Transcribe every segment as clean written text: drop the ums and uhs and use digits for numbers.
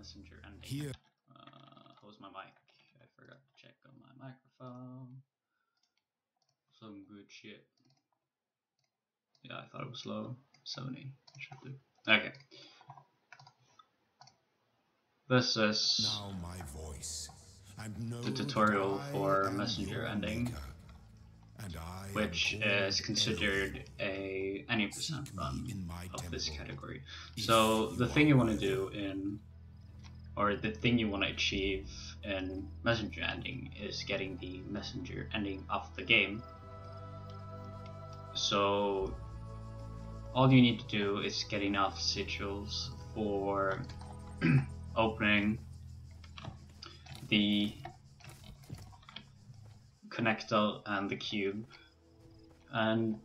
messenger ending. Here. How's my mic? I forgot to check on my microphone. Some good shit. Yeah, I thought it was low. 70. Should do. Okay. This is now my voice, and the tutorial for messenger ending, which is considered a any percent run of this category. So the thing you want to do or the thing you want to achieve in messenger ending is getting the messenger ending of the game. So all you need to do is get enough sigils for opening the connector and the cube, and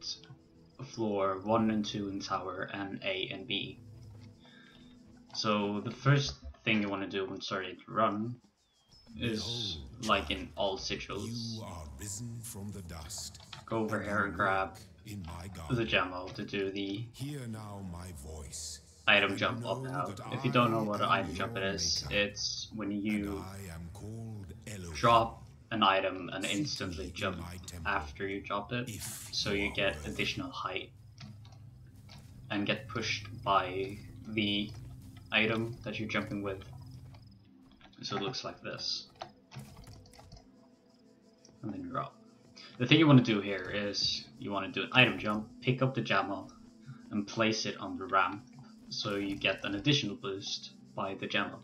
floor 1 and 2 in tower, and A and B. So the first thing you want to do when starting to run is, like in all sigils, go over here and grab the Gemmo to do the item jump up and out. If you don't know what an item jump is, it's when you drop an item and instantly jump after you dropped it, so you get additional height and get pushed by the item that you're jumping with. So it looks like this, and then you're up. The thing you want to do here is you want to do an item jump, pick up the Gemmo and place it on the ramp, so you get an additional boost by the Gemmo.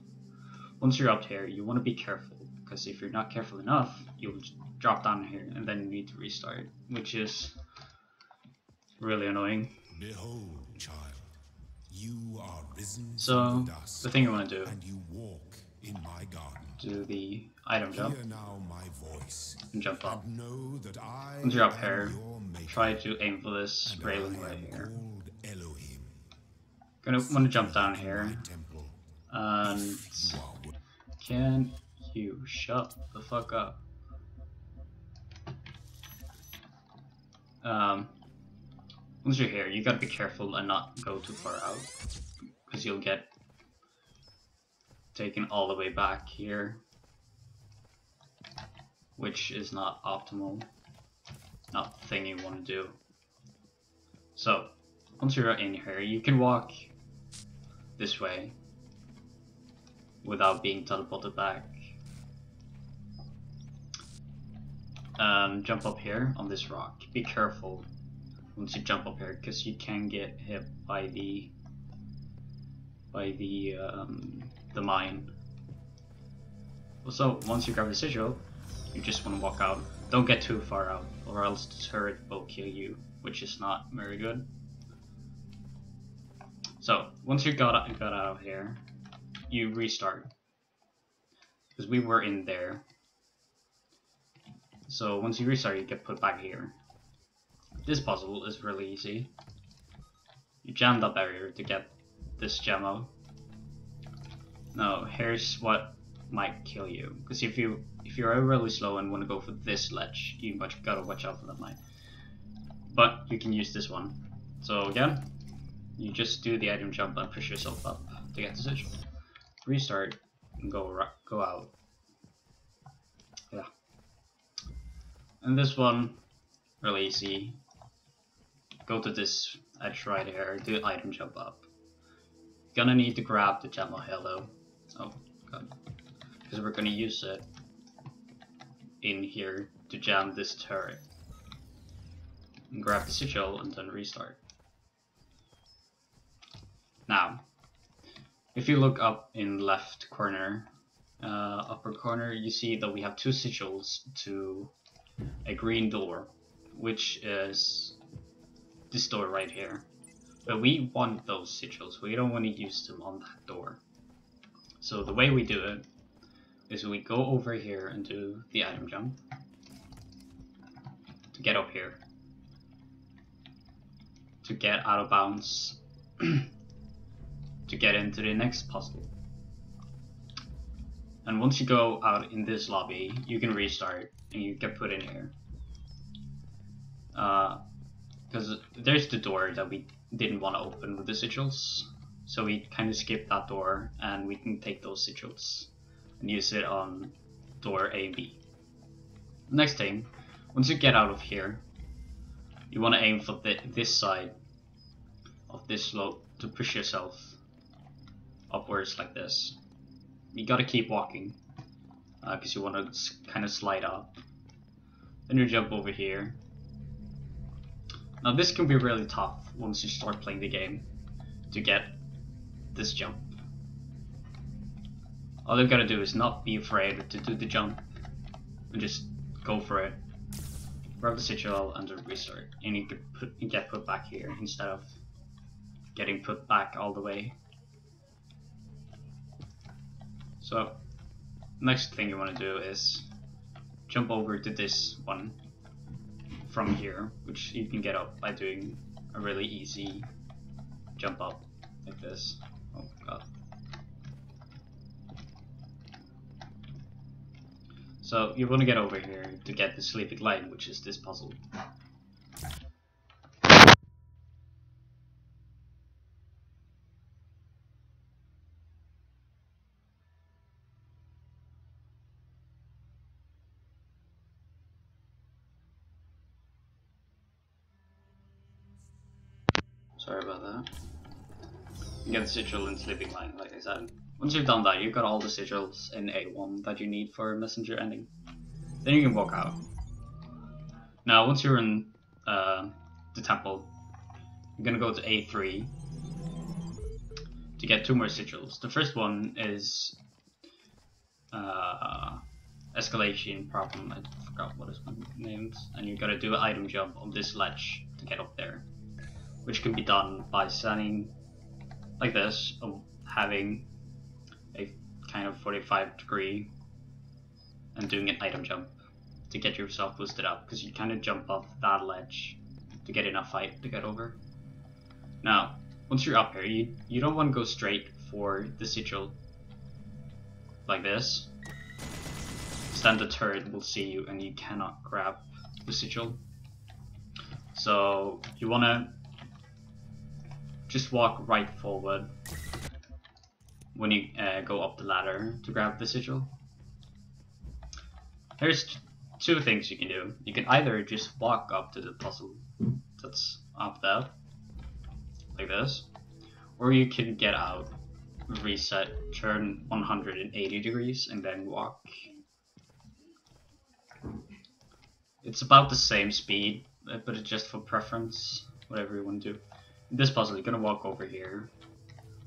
Once you're up here, you want to be careful, because if you're not careful enough, you'll drop down here and then you need to restart, which is really annoying. Behold, child, you are risen so the thing you want to do, and you walk in my garden. Do the item jump now my voice, and jump up. And know that I once you're up here, try to aim for this railing right here. Gonna want to jump down here, and can you shut the fuck up? Once you're here, you gotta be careful and not go too far out, because you'll get taken all the way back here, which is not optimal, not the thing you want to do. So once you're in here, you can walk this way without being teleported back. Jump up here on this rock. Be careful once you jump up here, because you can get hit by the mine. Also, once you grab the sigil, you just want to walk out. Don't get too far out, or else the turret will kill you, which is not very good. So once you got out of here, you restart, because we were in there. So once you restart, you get put back here. This puzzle is really easy. You jam that barrier to get this Gemmo. Now here's what might kill you, because if you're really slow and want to go for this ledge, you gotta watch out for that mine. But you can use this one. So again, you just do the item jump and push yourself up to get the sigil. Restart and go out. Yeah. And this one, really easy. Go to this edge right here, do item jump up. Gonna need to grab the Gemmo here though. Oh god. Because we're gonna use it in here to jam this turret. And grab the sigil and then restart. Now, if you look up in left corner, upper corner, you see that we have 2 sigils to a green door, which is this door right here. But we want those sigils, we don't want to use them on that door. So the way we do it is we go over here and do the item jump to get up here, to get out of bounds, to get into the next puzzle. And once you go out in this lobby, you can restart and you get put in here. Because there's the door that we didn't want to open with the sigils. so we kind of skip that door and we can take those sigils and use it on door A and B. Next thing, once you get out of here, you want to aim for this side of this slope to push yourself upwards like this. You gotta keep walking because you want to kind of slide up. Then you jump over here. Now this can be really tough once you start playing the game to get this jump. All you've got to do is not be afraid to do the jump and just go for it. Grab the sigil and then restart, and you get put back here instead of getting put back all the way. So next thing you want to do is jump over to this one from here, which you can get up by doing a really easy jump up like this. Oh god. So you want to get over here to get the sleeping light, which is this puzzle. Sorry about that. You get the sigil in sleeping line, like I said. Once you've done that, you've got all the sigils in A1 that you need for a messenger ending. Then you can walk out. Now, once you're in the temple, you're gonna go to A3 to get 2 more sigils. The first one is escalation problem. I forgot what it's named. And you gotta do an item jump on this ledge to get up there, which can be done by standing like this, having a kind of 45-degree and doing an item jump to get yourself boosted up, because you kind of jump off that ledge to get enough height to get over. Now, once you're up here, you don't want to go straight for the sigil like this. Then the turret will see you and you cannot grab the sigil. So you want to just walk right forward when you go up the ladder to grab the sigil. There's 2 things you can do. You can either just walk up to the puzzle that's up there, like this, or you can get out, reset, turn 180 degrees, and then walk. It's about the same speed, but it's just for preference, whatever you want to do. In this puzzle, you're gonna walk over here,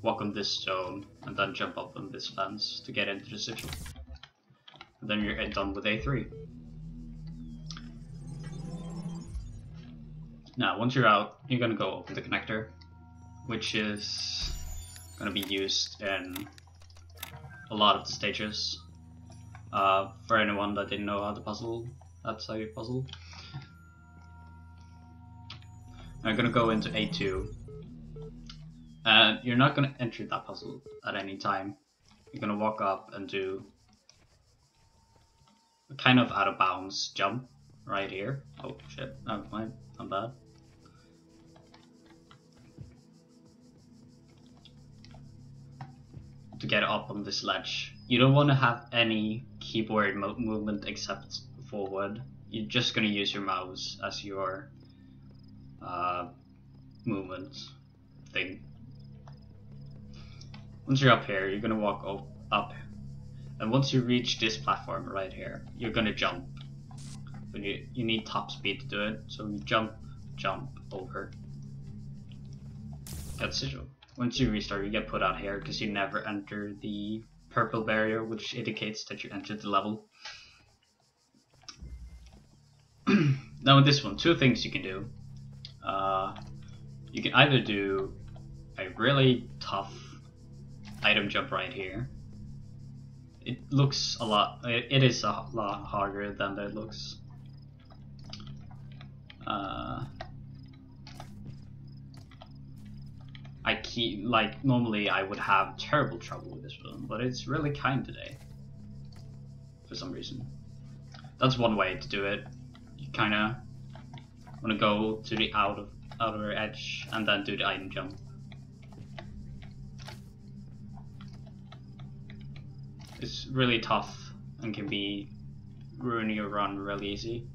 walk on this stone, and then jump up on this fence to get into the sigil. And then you're done with A3. Now, once you're out, you're gonna go open the connector, which is gonna be used in a lot of the stages. For anyone that didn't know how to puzzle, that's how you puzzle. I'm gonna go into A2, and you're not gonna enter that puzzle at any time. You're gonna walk up and do a kind of out of bounds jump right here. Oh shit, never mind, I'm bad. To get up on this ledge. You don't want to have any keyboard movement except forward. You're just gonna use your mouse as your movement thing. Once you're up here, you're gonna walk up, and once you reach this platform right here, you're gonna jump. But you need top speed to do it, so you jump over, get sigil. Once you restart, you get put out here because you never enter the purple barrier, which indicates that you entered the level. Now with this one, 2 things you can do. You can either do a really tough item jump right here. It looks a lot, it is a lot harder than it looks. Normally I would have terrible trouble with this one, but it's really kind today for some reason. That's one way to do it. You kinda wanna go to the outer edge and then do the item jump. It's really tough and can be ruining your run really easy.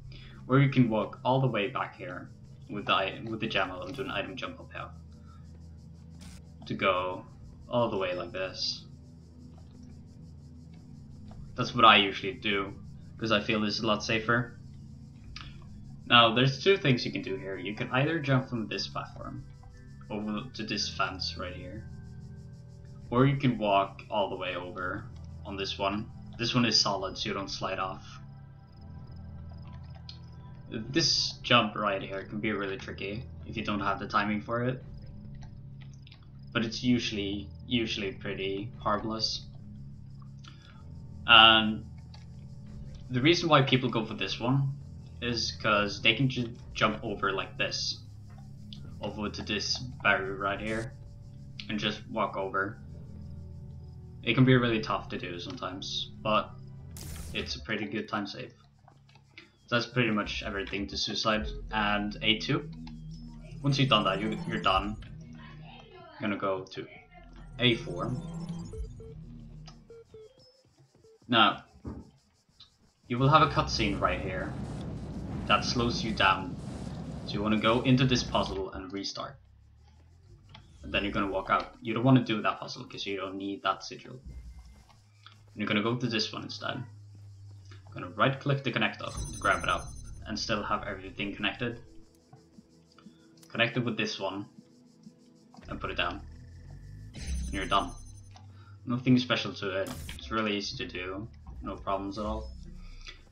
Or you can walk all the way back here with the Jammo and do an item jump up here to go all the way like this. That's what I usually do because I feel this is a lot safer. Now there's two things you can do here. You can either jump from this platform over to this fence right here, or you can walk all the way over on this one. This one is solid so you don't slide off. This jump right here can be really tricky if you don't have the timing for it, but it's usually pretty harmless. And the reason why people go for this one is because they can just jump over like this, over to this barrier right here, and just walk over. It can be really tough to do sometimes, but it's a pretty good time save. So that's pretty much everything to Suicide and A2. Once you've done that, you're done. You're gonna go to A4. Now, you will have a cutscene right here that slows you down. So you want to go into this puzzle and restart. And then you're going to walk out. You don't want to do that puzzle because you don't need that sigil. And you're going to go to this one instead. You're going to right click the connector to grab it up and still have everything connected. Connect it with this one and put it down. And you're done. Nothing special to it. It's really easy to do. No problems at all.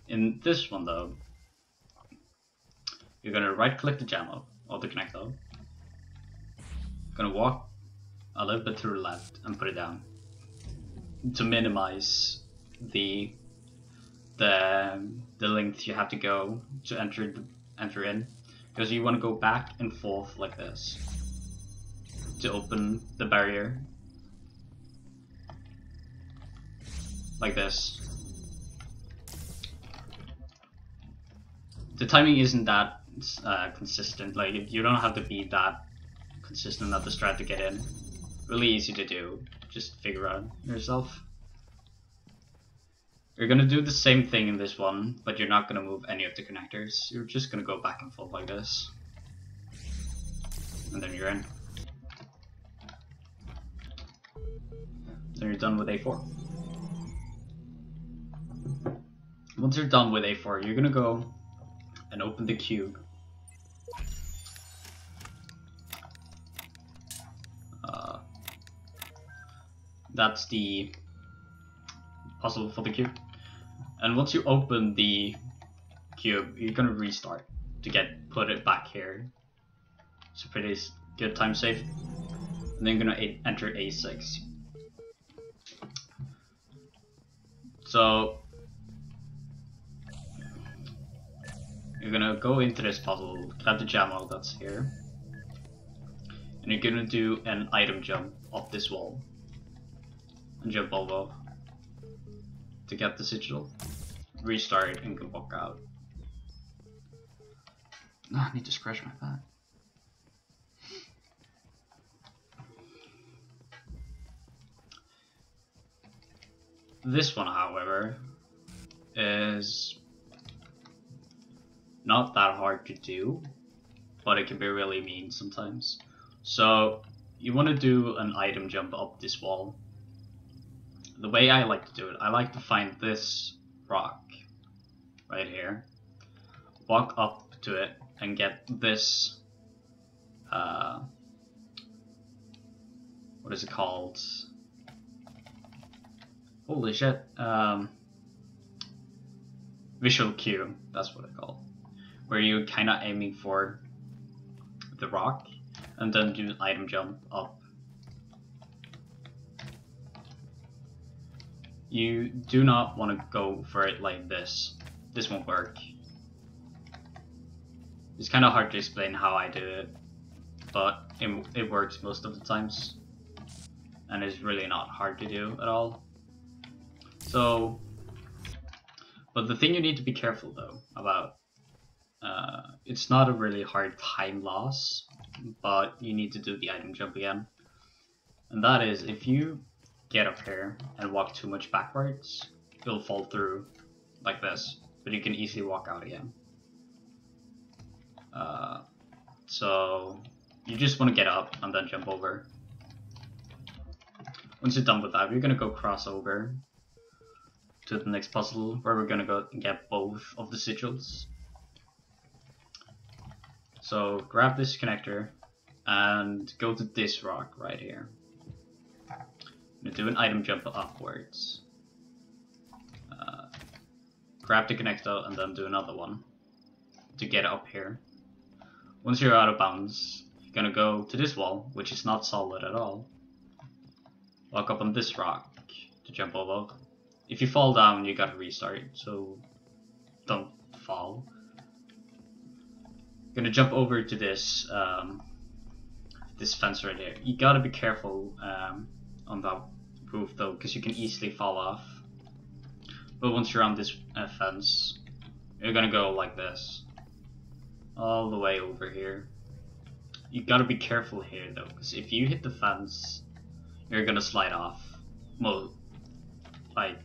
In this one though, you're gonna right click the Jammo or the connector. Gonna walk a little bit to the left and put it down to minimize the length you have to go to enter in, because you want to go back and forth like this to open the barrier, like this. The timing isn't that consistent. Like, you don't have to be that consistent at the strat to get in. Really easy to do. Just figure out yourself. You're gonna do the same thing in this one, but you're not gonna move any of the connectors. You're just gonna go back and forth like this, and then you're in. Then you're done with A4. Once you're done with A4, you're gonna go and open the cube. That's the puzzle for the cube. And once you open the cube, you're gonna restart to put it back here. It's a pretty good time save. And then you're gonna enter A6. So you're gonna go into this puzzle, grab the Jammo that's here, and you're gonna do an item jump up this wall and jump over to get the sigil, restart, and can walk out. I need to scratch my back. This one, however, is not that hard to do, but it can be really mean sometimes. So you want to do an item jump up this wall. The way I like to do it, I like to find this rock right here, walk up to it, and get this, what is it called? Holy shit, visual cue, that's what I call it, where you're kind of aiming for the rock, and then do an item jump up. You do not want to go for it like this. This won't work. It's kind of hard to explain how I do it, but it works most of the times, and it's really not hard to do at all. So, but the thing you need to be careful though about, it's not a really hard time loss, but you need to do the item jump again. And that is, if you get up here and walk too much backwards, you'll fall through like this, but you can easily walk out again. So you just want to get up and then jump over. Once you're done with that, you're going to go cross over to the next puzzle where we're going to go and get both of the sigils. So grab this connector and go to this rock right here. I'm going to do an item jump upwards. Grab the connector and then do another one to get up here. Once you're out of bounds, you're going to go to this wall, which is not solid at all. Walk up on this rock to jump over. If you fall down, you gotta restart, so don't fall. Gonna jump over to this this fence right here. You gotta be careful on that roof though, because you can easily fall off. But once you're on this fence, you're gonna go like this, all the way over here. You gotta be careful here though, because if you hit the fence, you're gonna slide off. Well, like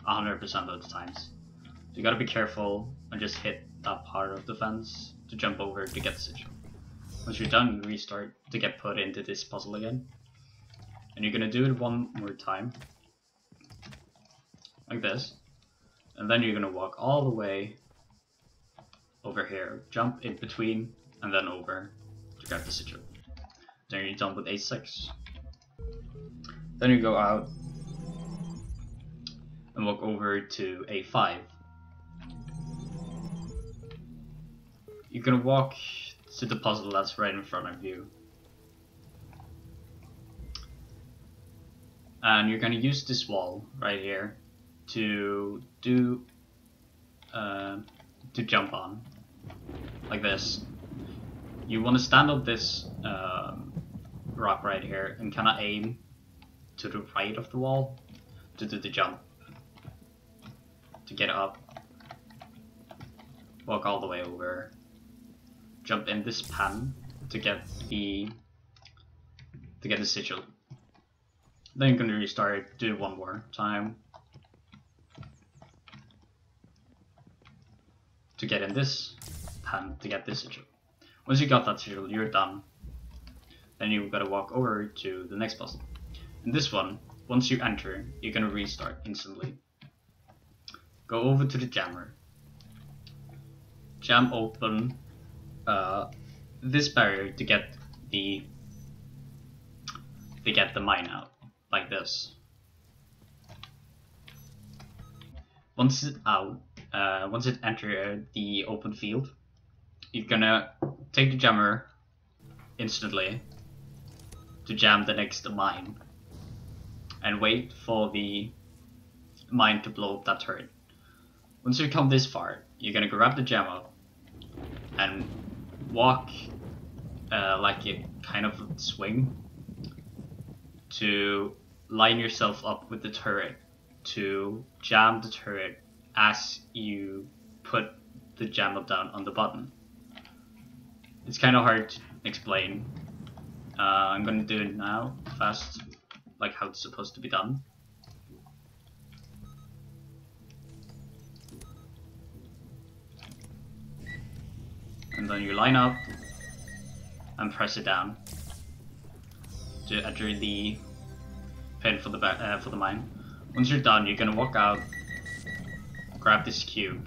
100% of the times. So you gotta be careful and just hit that part of the fence to jump over to get the sigil. Once you're done, you restart to get put into this puzzle again. And you're gonna do it one more time. Like this. And then you're gonna walk all the way over here. Jump in between and then over to grab the sigil. Then you're done with A6. Then you go out and walk over to A5. You're gonna walk to the puzzle that's right in front of you. And you're gonna use this wall right here to do to jump on. Like this. You wanna stand on this rock right here and kinda aim to the right of the wall to do the jump. To get up, walk all the way over, jump in this pan to get the sigil. Then you're gonna restart, do it one more time to get in this pan to get this sigil. Once you got that sigil, you're done. Then you gotta walk over to the next puzzle. In this one, once you enter, you're gonna restart instantly. Go over to the jammer. Jam open this barrier to get the mine out, like this. Once it's out, once it enters the open field, you're gonna take the jammer instantly to jam the next mine, and wait for the mine to blow up that turret. Once you come this far, you're gonna grab the jammer and walk like a kind of swing to line yourself up with the turret to jam the turret as you put the jammer down on the button. It's kind of hard to explain. I'm gonna do it now, fast, like how it's supposed to be done. And then you line up and press it down to enter the pin for the mine. Once you're done, you're gonna walk out, grab this cube.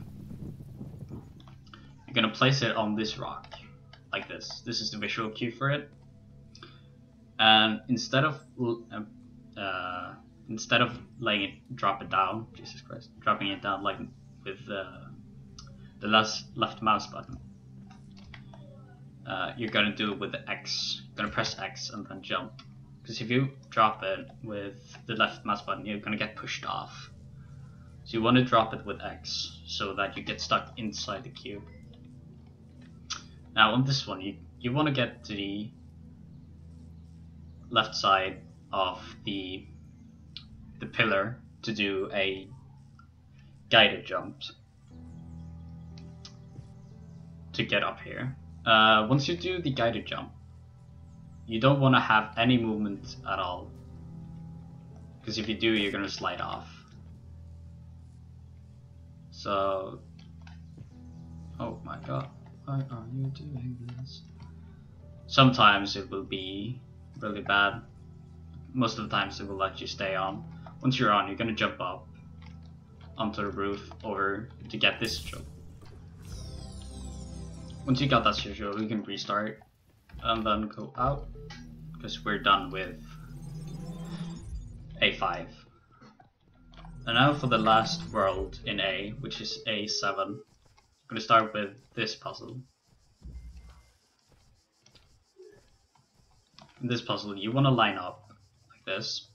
You're gonna place it on this rock, like this. This is the visual cue for it. And instead of letting it drop it down, Jesus Christ, dropping it down like with the left mouse button, you're gonna do it with the X. You're gonna press X and then jump. Because if you drop it with the left mouse button, you're gonna get pushed off. So you want to drop it with X so that you get stuck inside the cube. Now on this one, you want to get to the left side of the pillar to do a guided jump to get up here. Once you do the guided jump, you don't want to have any movement at all. because if you do, you're gonna slide off. So, oh my god, why are you doing this? Sometimes it will be really bad. Most of the times it will let you stay on. Once you're on, you're gonna jump up onto the roof over to get this sigil. Once you got that sigil, you can restart and then go out, because we're done with A5. And now for the last world in A, which is A7. I'm gonna start with this puzzle. In this puzzle, you want to line up like this,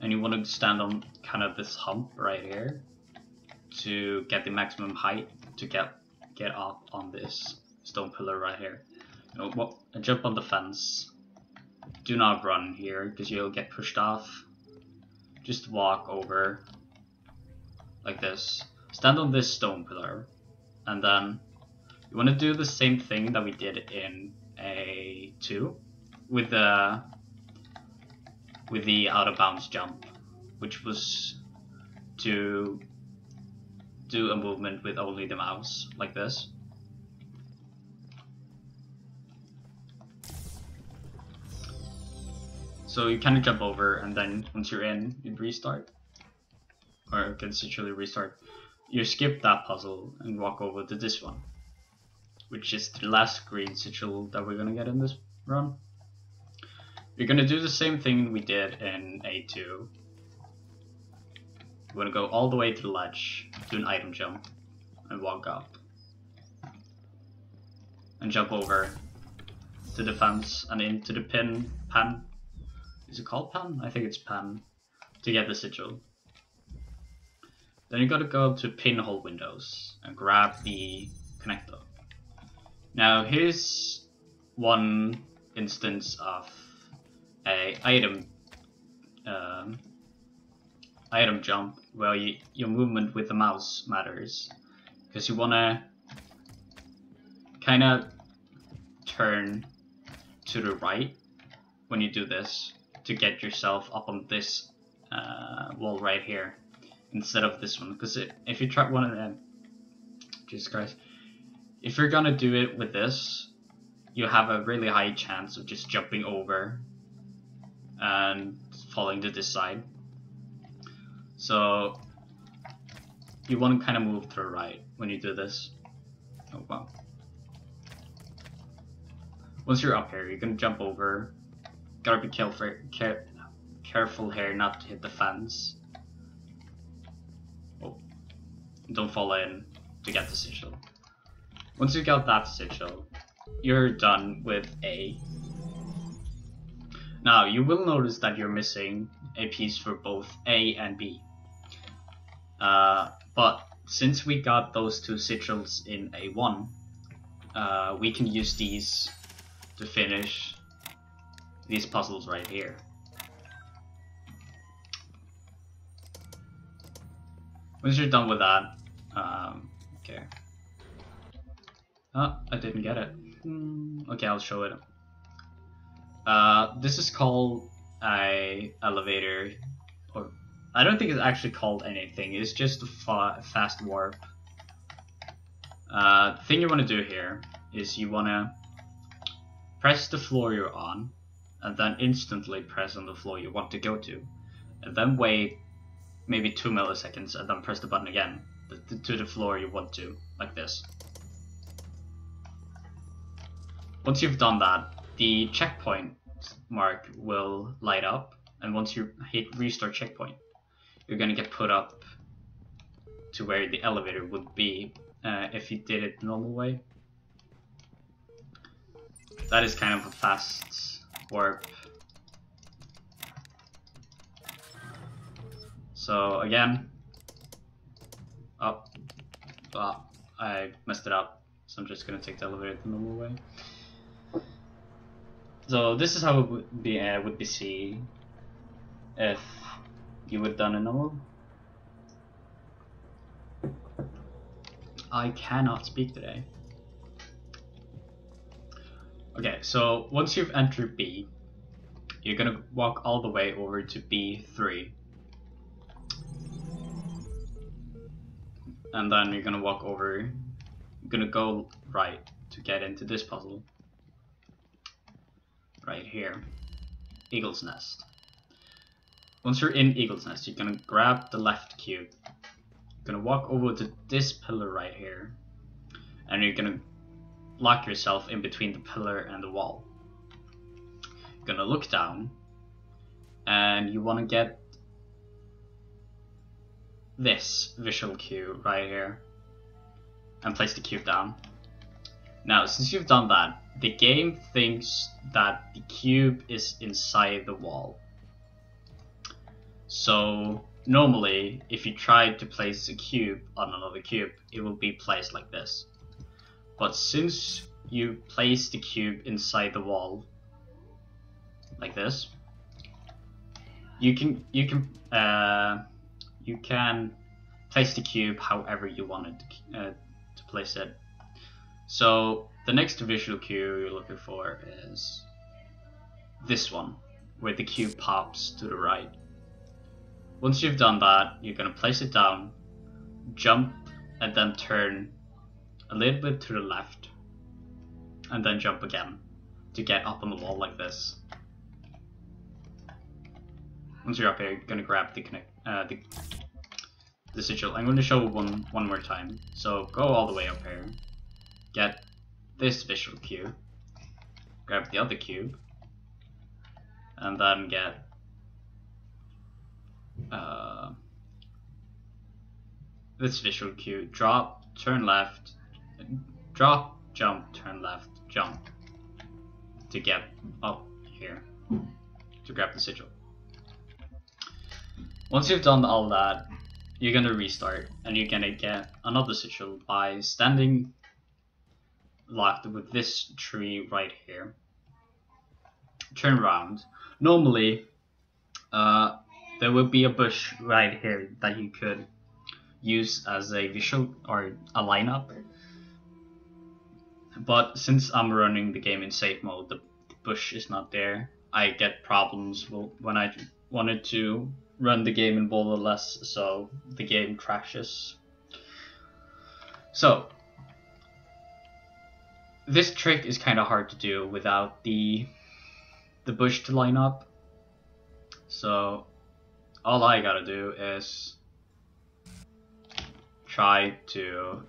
and you want to stand on kind of this hump right here to get the maximum height to get up on this stone pillar right here. You know, jump on the fence. Do not run here because you'll get pushed off. Just walk over like this. Stand on this stone pillar, and then you want to do the same thing that we did in A2 with the out of bounds jump, which was to do a movement with only the mouse like this. So you kind of jump over, and then once you're in, you restart, or you can literally restart. You skip that puzzle and walk over to this one, which is the last green sigil that we're gonna get in this run. You're gonna do the same thing we did in A2. You're gonna go all the way to the ledge, do an item jump, and walk up. And jump over to the fence and into the pan. Is it called pan? I think it's pan. To get the sigil. Then you gotta go to pinhole windows and grab the connector. Now here's one instance of a item jump where your movement with the mouse matters, because you wanna kind of turn to the right when you do this to get yourself up on this wall right here instead of this one. Because if you try one of them, Jesus Christ, if you're gonna do it with this, you have a really high chance of just jumping over and falling to this side. So you want to kind of move to the right when you do this. Oh wow. Once you're up here, you're gonna jump over. Gotta be careful here not to hit the fence. Oh, don't fall in to get the sigil. Once you got that sigil, you're done with A. Now you will notice that you're missing a piece for both A and B. But since we got those two sigils in A1, we can use these to finish these puzzles right here. Once you're done with that, okay. Oh, I didn't get it. Okay, I'll show it. This is called a elevator, or I don't think it's actually called anything. It's just a fast warp. The thing you want to do here is you want to press the floor you're on, and then instantly press on the floor you want to go to, and then wait maybe 2 milliseconds, and then press the button again to the floor you want to, like this. Once you've done that, the checkpoint mark will light up, and once you hit restart checkpoint, you're gonna get put up to where the elevator would be if you did it the normal way. That is kind of a fast warp. So again, I messed it up, so I'm just gonna take the elevator the normal way. So this is how it would be seen if you would have done a normal. I cannot speak today. Okay, so once you've entered B, you're gonna walk all the way over to B3. And then you're gonna walk over, you're gonna go right to get into this puzzle. Right here. Eagle's Nest. Once you're in Eagle's Nest, you're gonna grab the left cube. You're gonna walk over to this pillar right here. And you're gonna lock yourself in between the pillar and the wall. You're gonna look down. And you wanna get this visual cue right here. And place the cube down. Now, since you've done that, the game thinks that the cube is inside the wall. So normally, if you try to place a cube on another cube, it will be placed like this. But since you place the cube inside the wall, like this, you can place the cube however you want it to place it. So the next visual cue you're looking for is this one, where the cube pops to the right. Once you've done that, you're going to place it down, jump, and then turn a little bit to the left, and then jump again to get up on the wall like this. Once you're up here, you're going to grab the sigil. I'm going to show one more time. So go all the way up here, get this visual cue, grab the other cube, and then get this visual cue, drop, turn left, drop, jump, turn left, jump, to get up here to grab the sigil. Once you've done all that, you're gonna restart, and you're gonna get another sigil by standing locked with this tree right here. Turn around. Normally, there will be a bush right here that you could use as a visual or a lineup. But since I'm running the game in safe mode, the bush is not there. I get problems when I wanted to run the game in borderless, so the game crashes. So this trick is kind of hard to do without the bush to line up. So all I gotta do is try to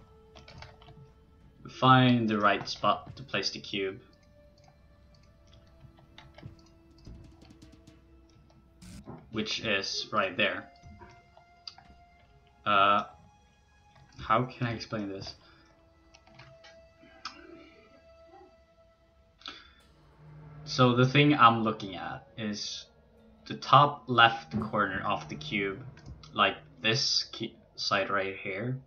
find the right spot to place the cube. Which is right there. How can I explain this? So the thing I'm looking at is the top left corner of the cube, like this side right here.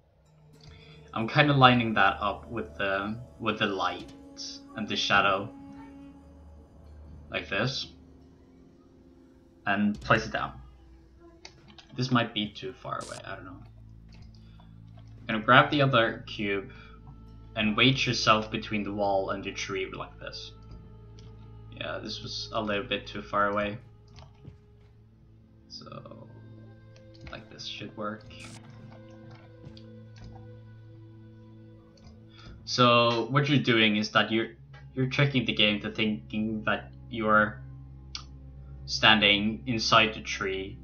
I'm kind of lining that up with the light and the shadow, like this, and place it down. This might be too far away, I don't know. I'm gonna grab the other cube and wedge yourself between the wall and the tree like this. Yeah, this was a little bit too far away. So, like this should work. So what you're doing is that you're tricking the game to thinking that you're standing inside the tree,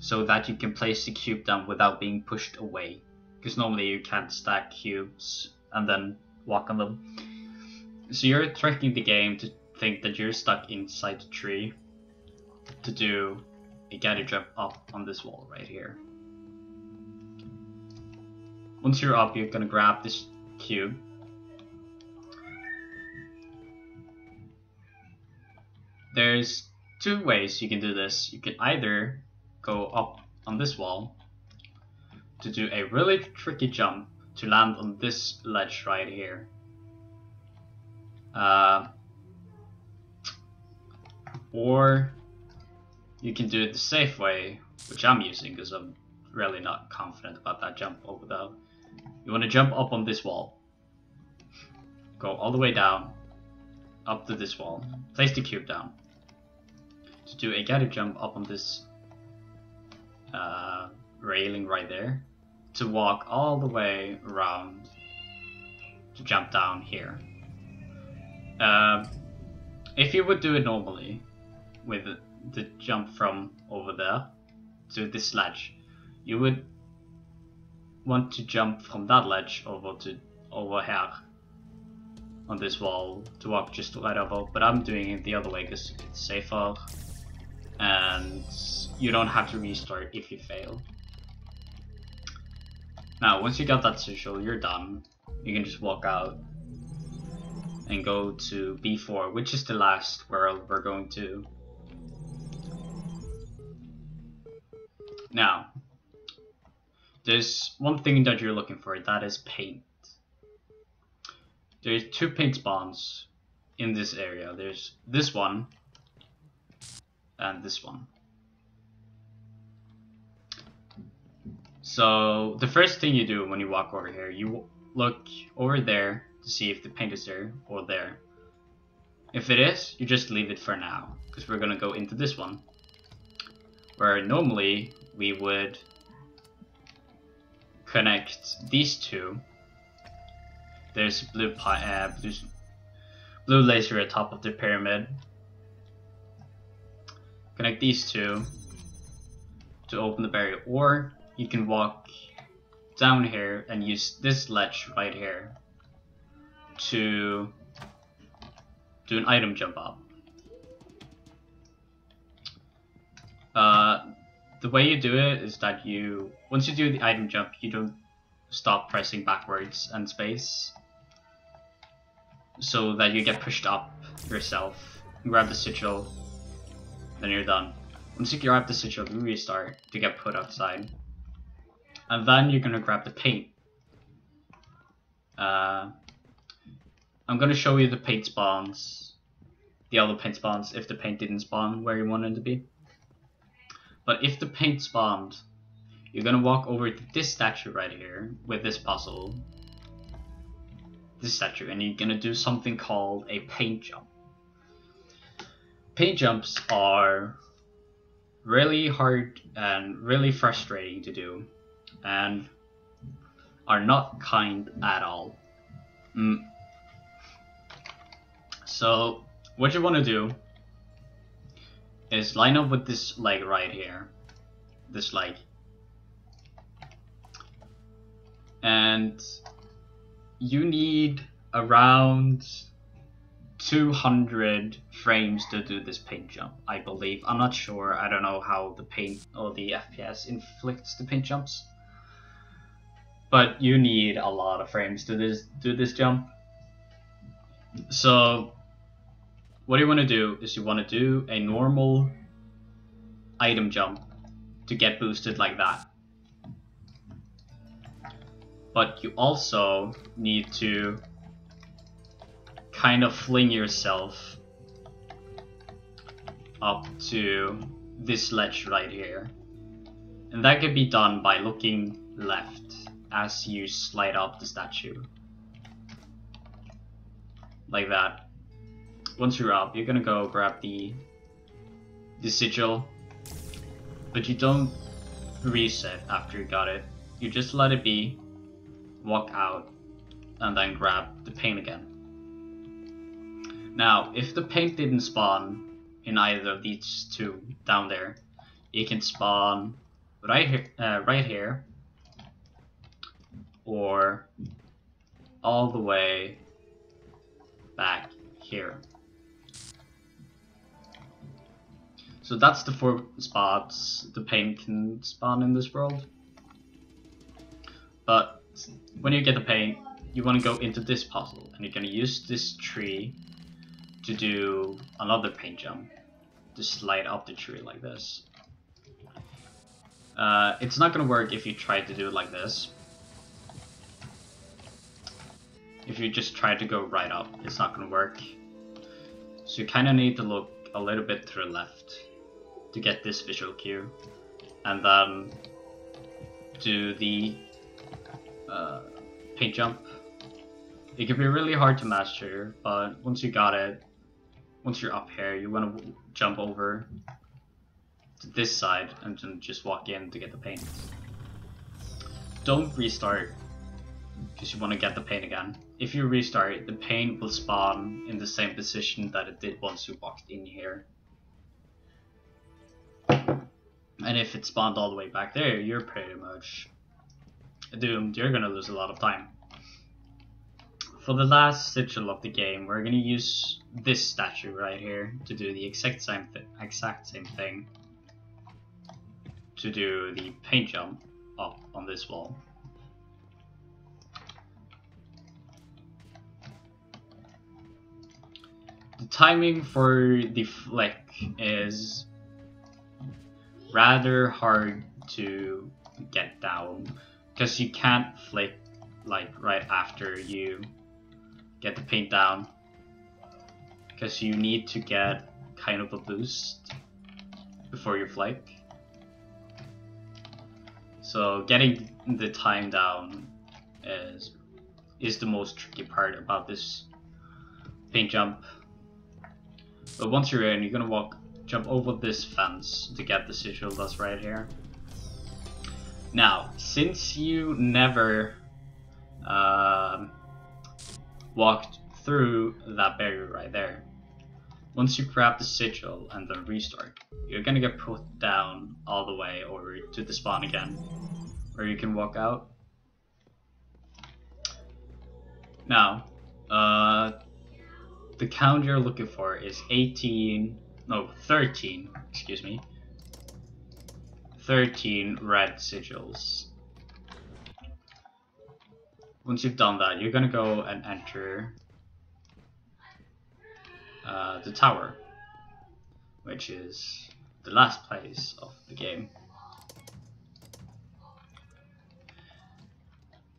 so that you can place the cube down without being pushed away. Because normally you can't stack cubes and then walk on them. So you're tricking the game to think that you're stuck inside the tree to do a gather jump up on this wall right here. Once you're up, you're gonna grab this cube. There's two ways you can do this. You can either go up on this wall to do a really tricky jump to land on this ledge right here. Or you can do it the safe way, which I'm using because I'm really not confident about that jump over though. You want to jump up on this wall, go all the way down, up to this wall, place the cube down, to do a guided jump up on this railing right there, to walk all the way around to jump down here. If you would do it normally with the jump from over there to this ledge, you would want to jump from that ledge over here on this wall to walk just right over, but I'm doing it the other way because it's safer and you don't have to restart if you fail. Now once you got that sigil, you're done. You can just walk out and go to B4, which is the last world we're going to. Now there's one thing that you're looking for, that is paint. There's 2 paint spawns in this area. There's this one and this one. So the first thing you do when you walk over here, you look over there to see if the paint is there or there. If it is, you just leave it for now, because we're gonna go into this one, where normally we would connect these 2. There's blue laser at top of the pyramid. Connect these 2 to open the barrier, or you can walk down here and use this ledge right here to do an item jump up. The way you do it is that once you do the item jump, you don't stop pressing backwards and space, so that you get pushed up yourself. Grab the sigil, then you're done. Once you grab the sigil, you restart to get put outside, and then you're gonna grab the paint. I'm gonna show you the paint spawns, the other paint spawns, if the paint didn't spawn where you wanted it to be. But if the paint spawned, you're gonna walk over to this statue right here with this puzzle, this statue, and you're gonna do something called a paint jump. Paint jumps are really hard and really frustrating to do, and are not kind at all. So what you want to do is line up with this leg right here, this leg, and you need around 200 frames to do this paint jump, I believe. I'm not sure, I don't know how the paint or the FPS inflicts the paint jumps, but you need a lot of frames to do this jump. So what you want to do is you want to do a normal item jump to get boosted like that. But you also need to kind of fling yourself up to this ledge right here. And that can be done by looking left as you slide up the statue. Like that. Once you're up, you're gonna go grab the sigil, but you don't reset after you got it. You just let it be, walk out, and then grab the paint again. Now, if the paint didn't spawn in either of these 2 down there, you can spawn right here, or all the way back here. So that's the 4 spots the paint can spawn in this world. But when you get the paint, you want to go into this puzzle, and you're going to use this tree to do another paint jump, to slide up the tree like this. It's not going to work if you try to do it like this. If you just try to go right up, it's not going to work. So you kind of need to look a little bit to the left to get this visual cue, and then do the paint jump. It can be really hard to master, but once you got it, once you're up here, you want to jump over to this side and then just walk in to get the paint. Don't restart because you want to get the paint again. If you restart, the paint will spawn in the same position that it did once you walked in here. And if it spawned all the way back there, you're pretty much doomed. You're gonna lose a lot of time. For the last sigil of the game, we're gonna use this statue right here to do the exact same thing. To do the paint jump up on this wall. The timing for the flick is rather hard to get down because you can't flick like right after you get the paint down, because you need to get kind of a boost before you flick. So getting the time down is the most tricky part about this paint jump. But once you're in, you're gonna jump over this fence to get the sigil that's right here. Now, since you never walked through that barrier right there, once you grab the sigil and then restart, you're gonna get put down all the way over to the spawn again, where you can walk out. Now, the count you're looking for is 13, excuse me, 13 red sigils. Once you've done that, you're gonna go and enter the tower, which is the last place of the game.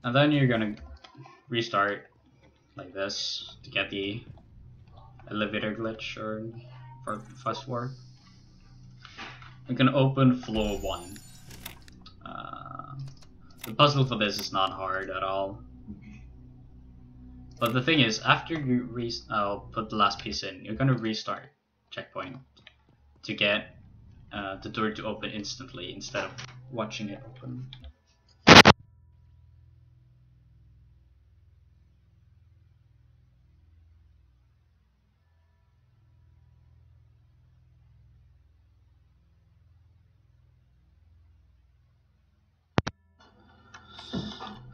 And then you're gonna restart like this to get the elevator glitch or fast warp. You're gonna open floor 1. The puzzle for this is not hard at all. But the thing is, after you put the last piece in, you're gonna restart checkpoint to get the door to open instantly instead of watching it open.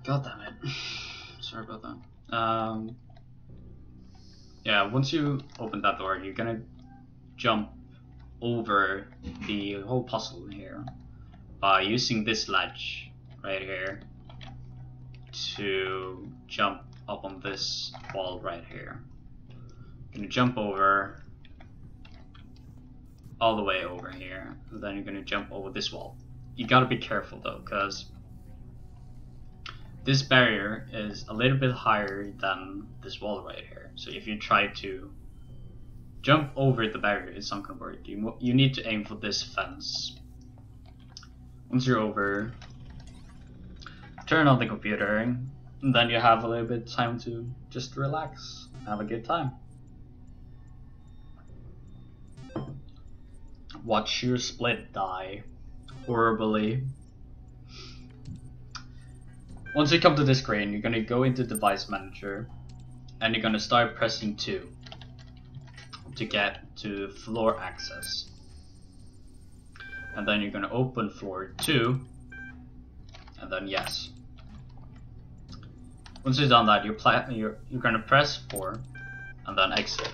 God damn it. Sorry about that. Yeah, once you open that door, you're gonna jump over the whole puzzle here by using this ledge right here to jump up on this wall right here. You're gonna jump over all the way over here, and then you're gonna jump over this wall. You gotta be careful though, because this barrier is a little bit higher than this wall right here. So if you try to jump over the barrier, it's not gonna work. You need to aim for this fence. Once you're over, turn on the computer, and then you have a little bit of time to just relax, have a good time. Watch your split die horribly. Once you come to this screen, you're gonna go into Device Manager and you're gonna start pressing 2 to get to floor access. And then you're gonna open floor 2 and then yes. Once you've done that, you're gonna press 4 and then exit.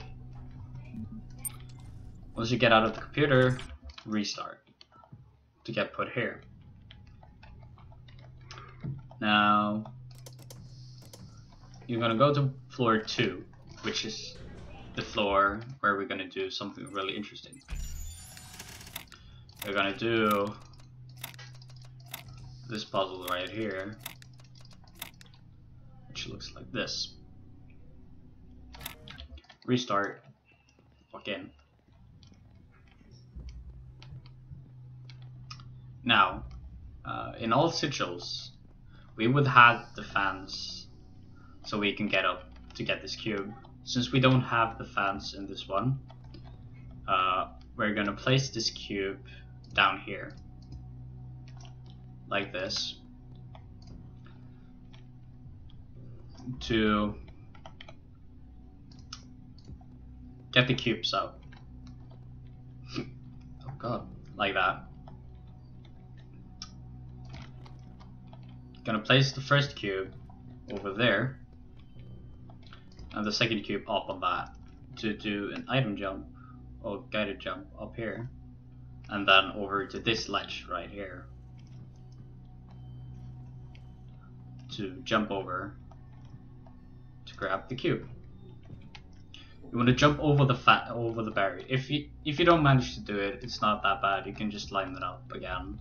Once you get out of the computer, restart to get put here. Now, you're gonna go to floor 2, which is the floor where we're gonna do something really interesting. We're gonna do this puzzle right here, which looks like this. Restart, walk in. Now, in all sigils, we would have the fans so we can get up to get this cube. Since we don't have the fans in this one, we're gonna place this cube down here, like this, to get the cubes out. Oh god, like that. Gonna place the first cube over there, and the second cube up on that, to do an item jump or guided jump up here, and then over to this ledge right here to jump over to grab the cube. You want to jump over the barrier. If you don't manage to do it, it's not that bad. You can just line it up again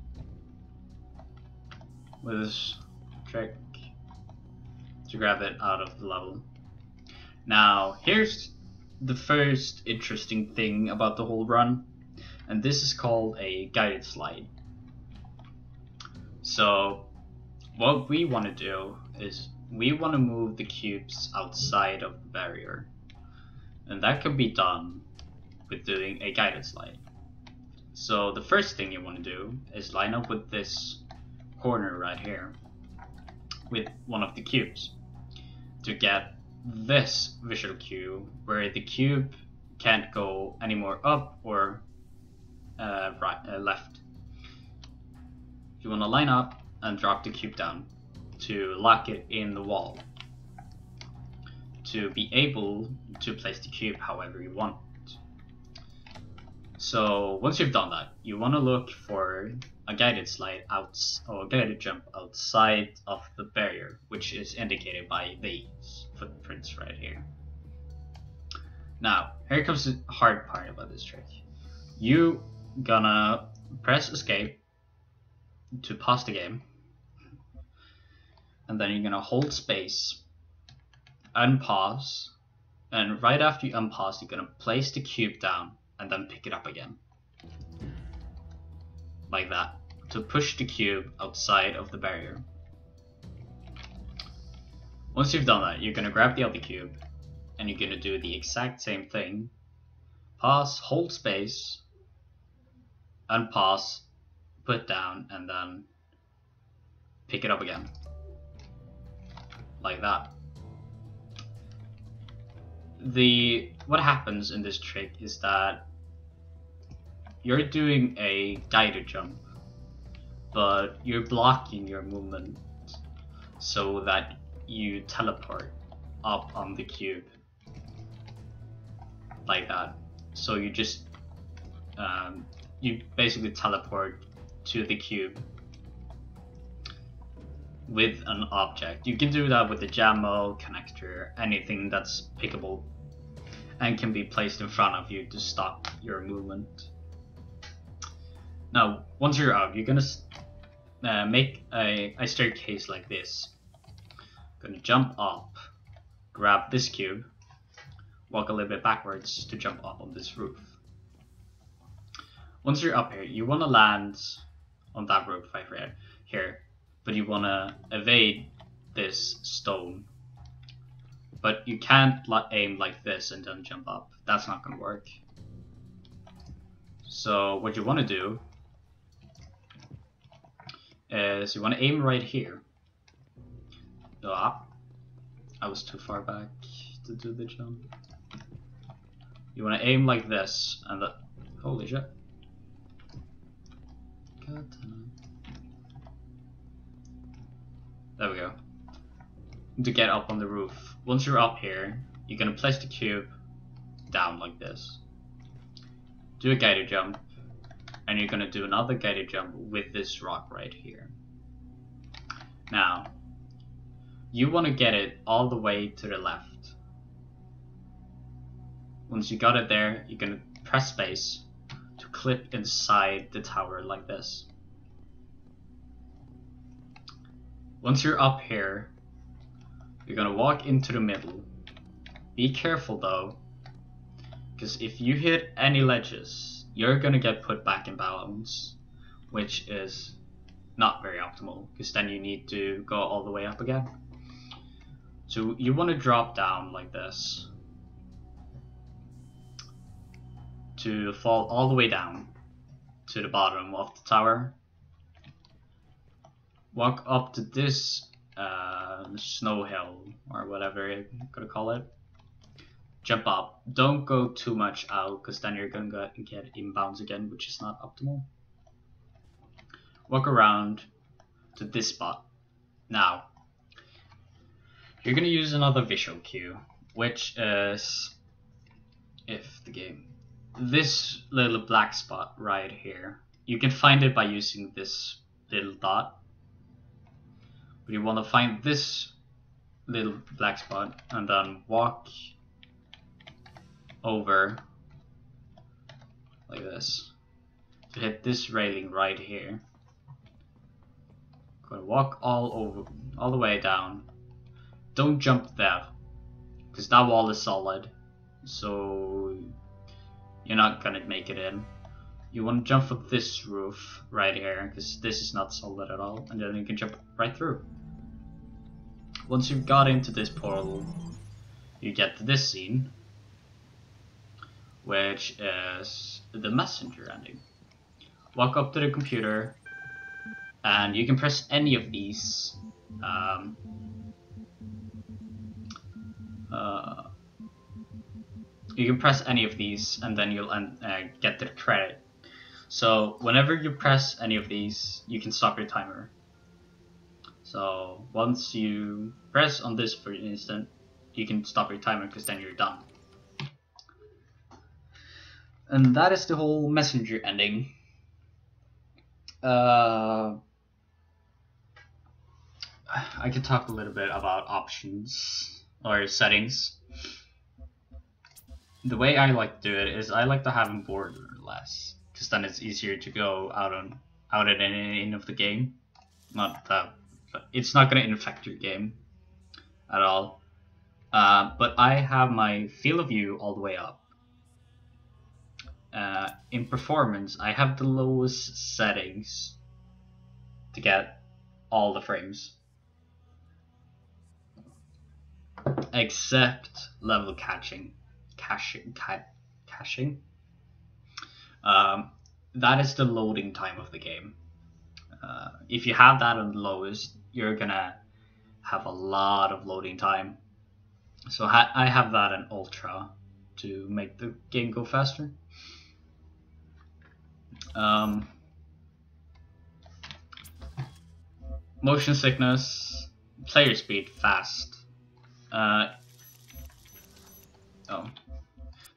with this trick to grab it out of the level. Now here's the first interesting thing about the whole run, and this is called a guided slide. So what we want to do is we want to move the cubes outside of the barrier, and that can be done with doing a guided slide. So the first thing you want to do is line up with this corner right here with one of the cubes to get this visual cue where the cube can't go any more up or left. You want to line up and drop the cube down to lock it in the wall, to be able to place the cube however you want. So once you've done that, you want to look for a guided slide or a guided jump outside of the barrier, which is indicated by these footprints right here. Now, here comes the hard part about this trick. You gonna press escape to pause the game, and then you're gonna hold space, unpause, and right after you unpause, you're gonna place the cube down and then pick it up again, like that, to push the cube outside of the barrier. Once you've done that, you're gonna grab the other cube and you're gonna do the exact same thing. Pause, hold space, unpause, put down, and then pick it up again, like that. What happens in this trick is that you're doing a guided jump, but you're blocking your movement so that you teleport up on the cube, like that. So you just you basically teleport to the cube with an object. You can do that with the jammo, connector, anything that's pickable and can be placed in front of you to stop your movement. Now, once you're out, you're gonna make a staircase like this. Gonna jump up, grab this cube, walk a little bit backwards to jump up on this roof. Once you're up here, you want to land on that roof right here, but you want to evade this stone. But you can't aim like this and then jump up. That's not going to work. So what you want to do is you want to aim right here. I was too far back to do the jump. You want to aim like this, and holy shit. God damn. There we go. To get up on the roof. Once you're up here, you're gonna place the cube down like this. Do a guided jump, and you're gonna do another guided jump with this rock right here. Now, you want to get it all the way to the left. Once you got it there, you're gonna press space to clip inside the tower like this. Once you're up here, you're gonna walk into the middle. Be careful though, because if you hit any ledges, you're gonna get put back in balance, which is not very optimal, because then you need to go all the way up again. So you want to drop down like this to fall all the way down, to the bottom of the tower. Walk up to this snow hill, or whatever you're gonna call it. Jump up. Don't go too much out, because then you're gonna get inbounds again, which is not optimal. Walk around to this spot. Now, you're gonna use another visual cue, which is this little black spot right here. You can find it by using this little dot. But you want to find this little black spot and then walk over like this to hit this railing right here. Gonna walk all the way down. Don't jump there, because that wall is solid, so you're not gonna make it in. You want to jump for this roof right here, because this is not solid at all, and then you can jump right through. Once you've got into this portal, you get to this scene, which is the messenger ending. Walk up to the computer, and you can press any of these. You can press any of these, and then you'll get the credit. So whenever you press any of these, you can stop your timer. So once you press on this for an instant, you can stop your timer, because then you're done. And that is the whole messenger ending. I could talk a little bit about options or settings. The way I like to do it is I like to have them borderless, because then it's easier to go out and in of the game. Not that it's not going to infect your game at all. But I have my field of view all the way up. In performance, I have the lowest settings to get all the frames, except level caching. That is the loading time of the game. If you have that on the lowest, you're gonna have a lot of loading time. So I have that in ultra to make the game go faster. Motion sickness, player speed fast.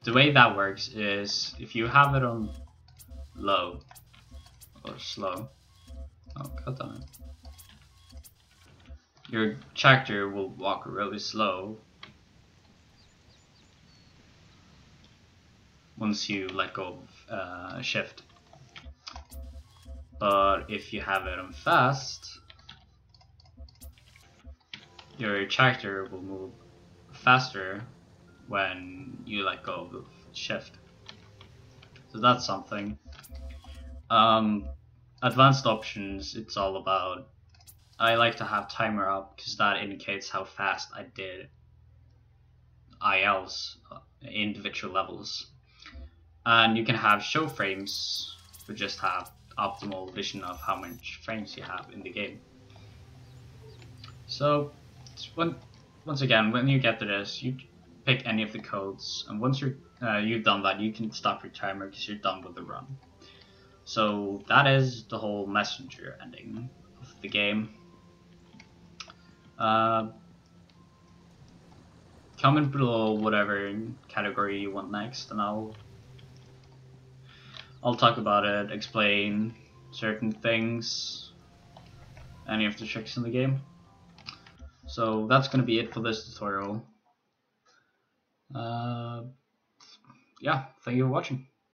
The way that works is if you have it on low or slow. Oh, god damn it. Your character will walk really slow once you let go of shift. But if you have it on fast, your character will move faster when you let go of shift. So that's something. Advanced options, it's all about, I like to have timer up, because that indicates how fast I did ILs, individual levels. And you can have show frames, which just have optimal vision of how much frames you have in the game. So once again, when you get to this, you pick any of the codes, and once you've done that, you can stop your timer, because you're done with the run. So that is the whole messenger ending of the game. Comment below whatever category you want next, and I'll talk about it, explain certain things, any of the tricks in the game. So that's gonna be it for this tutorial. Yeah, thank you for watching.